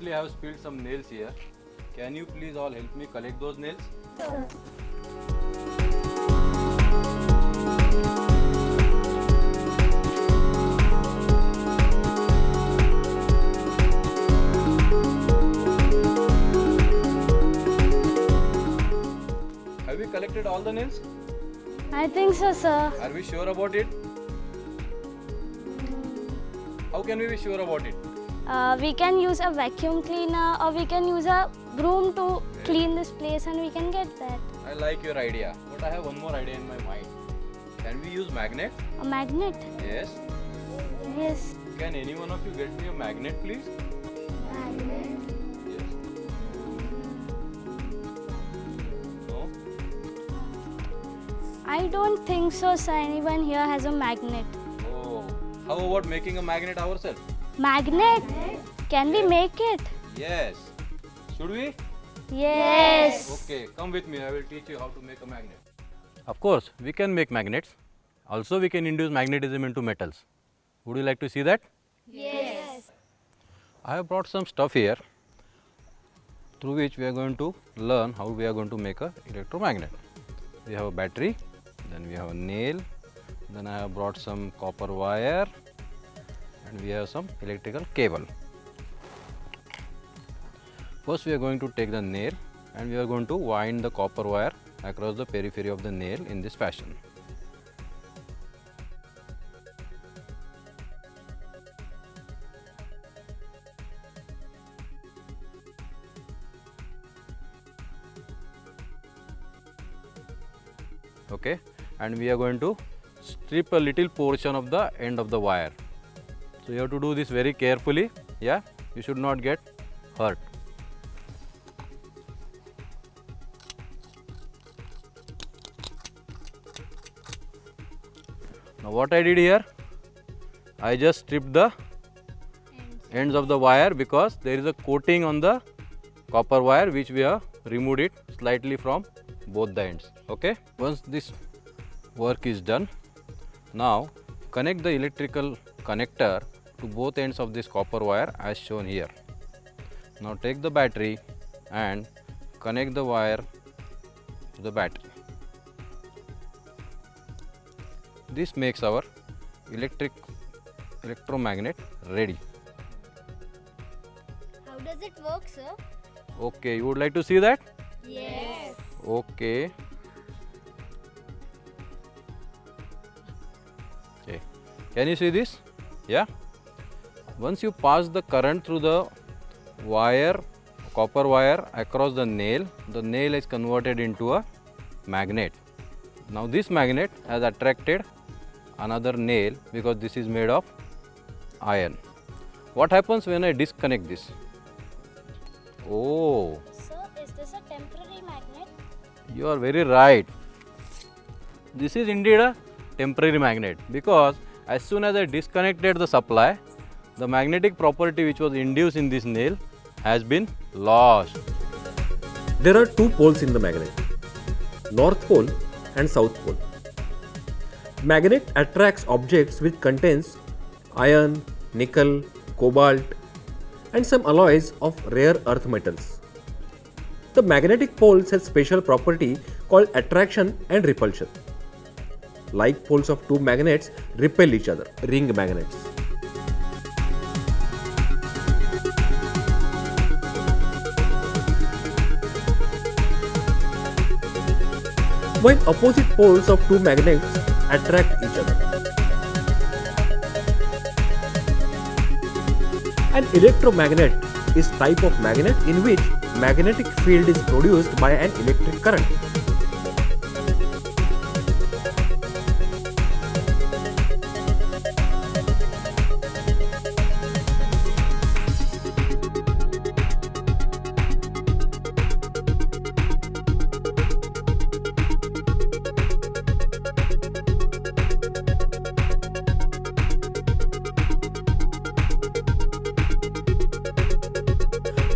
Unfortunately, I have spilled some nails here. Can you please all help me collect those nails? Have we collected all the nails? I think so, sir. Are we sure about it? How can we be sure about it? We can use a vacuum cleaner or we can use a broom to clean this place and we can get that. I like your idea, but I have one more idea in my mind. Can we use magnet? A magnet? Yes. Yes. Can any one of you get me a magnet, please? Magnet. Yes. No? I don't think so, sir. Anyone here has a magnet. Oh. How about making a magnet ourselves? Magnet? Can we make it? Yes. Should we? Yes. Okay, come with me. I will teach you how to make a magnet. Of course, we can make magnets. Also, we can induce magnetism into metals. Would you like to see that? Yes. I have brought some stuff here through which we are going to learn how we are going to make a electromagnet. We have a battery, then we have a nail, then I have brought some copper wire, and we have some electrical cable. First we are going to take the nail and we are going to wind the copper wire across the periphery of the nail in this fashion. Okay, and we are going to strip a little portion of the end of the wire. So you have to do this very carefully. Yeah, you should not get hurt. Now what I did here, I just stripped the ends of the wire because there is a coating on the copper wire which we have removed it slightly from both the ends. Okay, once this work is done, now connect the electrical connector to both ends of this copper wire as shown here. Now take the battery and connect the wire to the battery. This makes our electromagnet ready. How does it work, sir? Okay, you would like to see that? Yes. Okay. Okay. Can you see this? Yeah. Once you pass the current through the wire, copper wire across the nail is converted into a magnet. Now this magnet has attracted another nail because this is made of iron. What happens when I disconnect this? Oh, Sir, is this a temporary magnet? you are very right. This is indeed a temporary magnet because as soon as I disconnected the supply, the magnetic property which was induced in this nail has been lost. There are two poles in the magnet, North Pole and South Pole. Magnet attracts objects which contains iron, nickel, cobalt and some alloys of rare earth metals. The magnetic poles have special property called attraction and repulsion. Like poles of two magnets repel each other, ring magnets. While opposite poles of two magnets attract each other. An electromagnet is type of magnet in which magnetic field is produced by an electric current.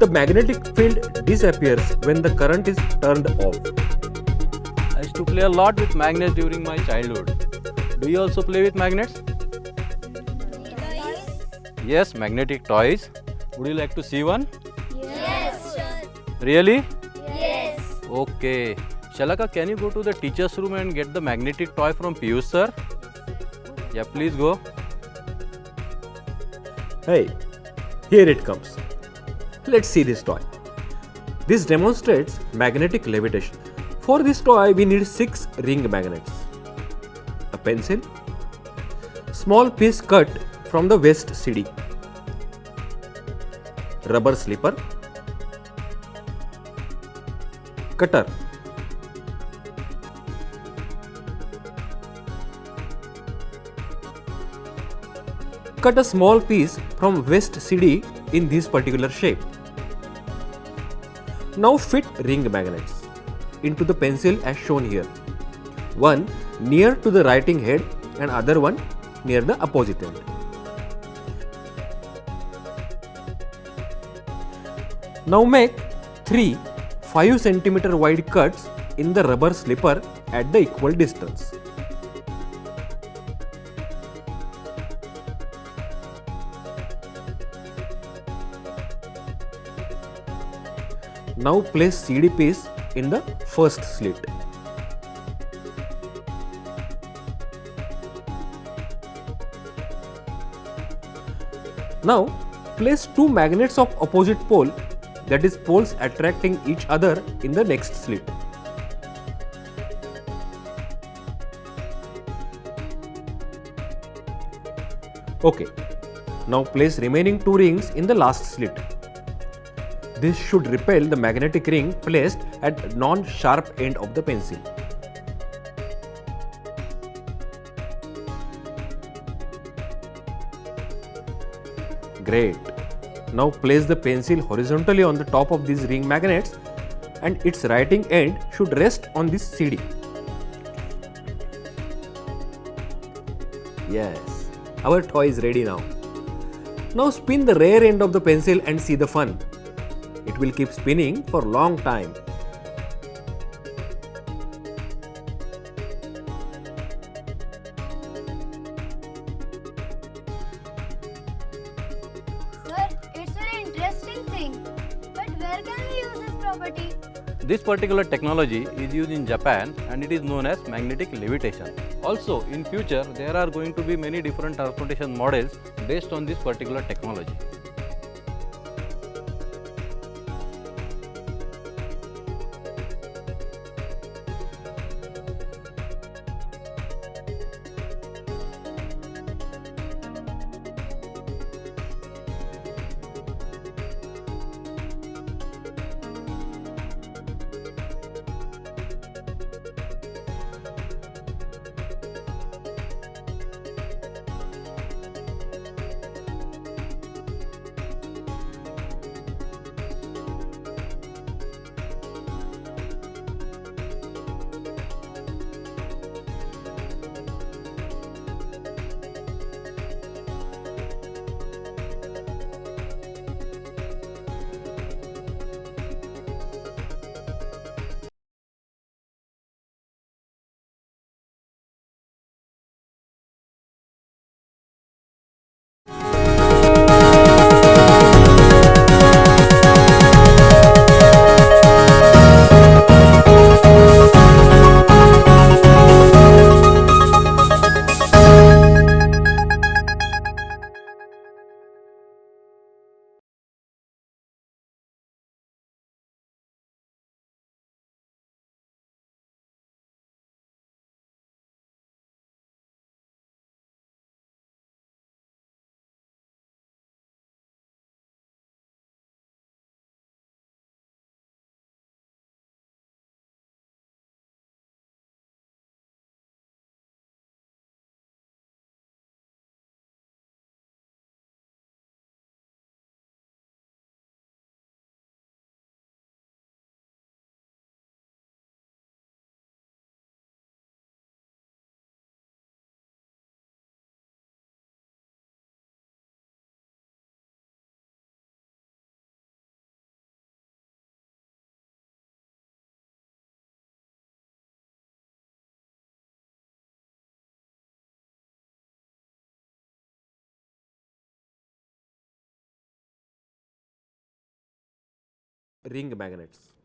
The magnetic field disappears when the current is turned off. I used to play a lot with magnets during my childhood. Do you also play with magnets? Yes, magnetic toys. Would you like to see one? Really? Yes. Okay. Shalaka, can you go to the teacher's room and get the magnetic toy from Piyush sir? Yeah, please go. Hey, here it comes. Let's see this toy. This demonstrates magnetic levitation. For this toy, we need 6 ring magnets, a pencil, small piece cut from the waste CD, rubber slipper, cutter, cut a small piece from waste CD in this particular shape. Now fit ring magnets into the pencil as shown here. One near to the writing head and other one near the opposite end. Now make 3 5 cm wide cuts in the rubber slipper at the equal distance. Now place CD piece in the first slit. Now place 2 magnets of opposite pole, that is poles attracting each other, in the next slit. Okay. Now place remaining 2 rings in the last slit. This should repel the magnetic ring placed at non-sharp end of the pencil. Great. Now place the pencil horizontally on the top of these ring magnets and its writing end should rest on this CD. Yes, our toy is ready now. Now spin the rear end of the pencil and see the fun. It will keep spinning for a long time. Sir, it's an interesting thing. But where can we use this property? This particular technology is used in Japan and it is known as magnetic levitation. Also, in future, there are going to be many different transportation models based on this particular technology. ring magnets.